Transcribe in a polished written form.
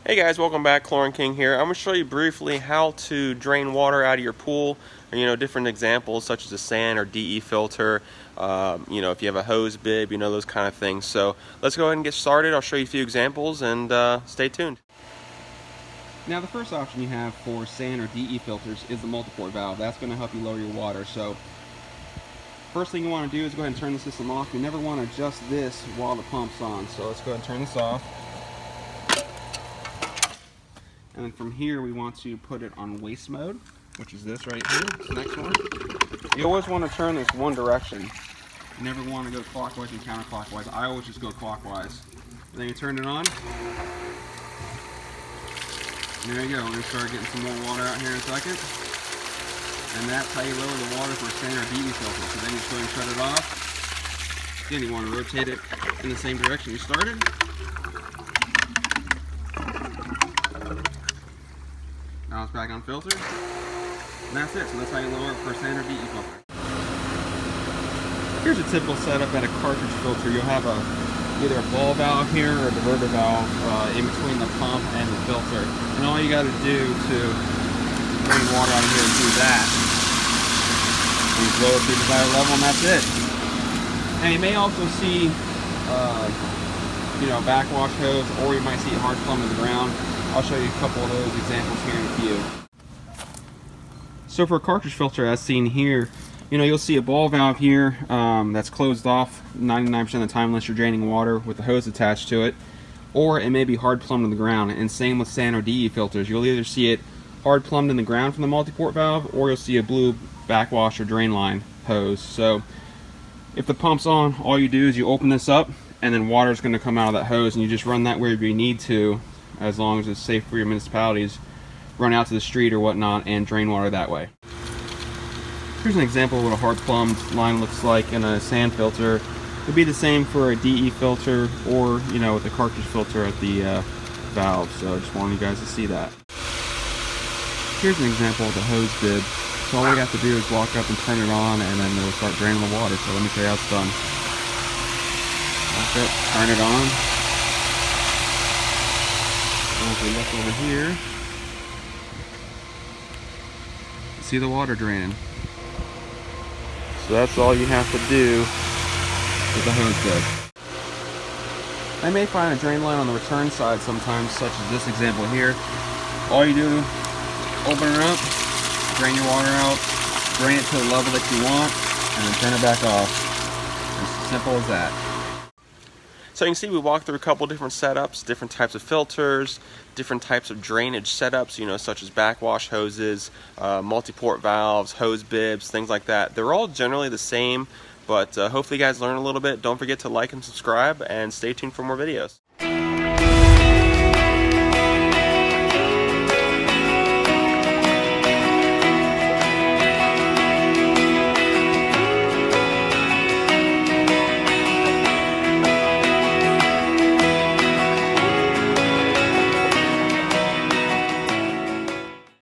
Hey guys, welcome back. 𝐬𝐮𝐬𝐜 King here. I'm going to show you briefly how to drain water out of your pool. Different examples such as a sand or DE filter. If you have a hose bib, those kind of things. So let's go ahead and get started. I'll show you a few examples and stay tuned. Now the first option you have for sand or DE filters is the multiport valve. That's going to help you lower your water. So first thing you want to do is go ahead and turn the system off. You never want to adjust this while the pump's on. So let's go ahead and turn this off. And then from here we want to put it on waste mode, which is this right here, this next one. You always want to turn this one direction. You never want to go clockwise and counterclockwise. I always just go clockwise. And then you turn it on. And there you go. We're going to start getting some more water out here in a second. And that's how you lower the water for a sand or DE filter. So then you just go ahead and shut it off. Again, you want to rotate it in the same direction you started. Now it's back on filter. And that's it. So that's how you lower it for a sand or DE filter. Here's a typical setup at a cartridge filter. You'll have either a ball valve here or a diverter valve in between the pump and the filter. And all you got to do to bring water out of here is do that. You blow it to the desired level, and that's it. And you may also see backwash hose, or you might see it hard plumb to the ground. I'll show you a couple of those examples here in a few. So for a cartridge filter, as seen here, you'll see a ball valve here that's closed off 99% of the time unless you're draining water with the hose attached to it, or it may be hard plumbed to the ground. And same with sand or DE filters. You'll either see it hard plumbed in the ground from the multiport valve, or you'll see a blue backwash or drain line hose. So if the pump's on, all you do is you open this up, and then water is going to come out of that hose, and you just run that wherever you need to, as long as it's safe for your municipalities. Run out to the street or whatnot and drain water that way. Here's an example of what a hard plumbed line looks like in a sand filter. It would be the same for a DE filter or with a cartridge filter at the valve. So I just wanted you guys to see that. Here's an example of the hose bib. So all we have to do is walk up and turn it on, and then it'll start draining the water. So let me show you how it's done. Walk up, turn it on. If we look over here, see the water draining. So that's all you have to do with the hose bib. I may find a drain line on the return side sometimes, such as this example here. All you do, open it up, drain your water out, drain it to the level that you want, and then turn it back off. As simple as that. So you can see we walked through a couple different setups, different types of filters, different types of drainage setups, such as backwash hoses, multiport valves, hose bibs, things like that. They're all generally the same, but hopefully you guys learn a little bit. Don't forget to like and subscribe, and stay tuned for more videos.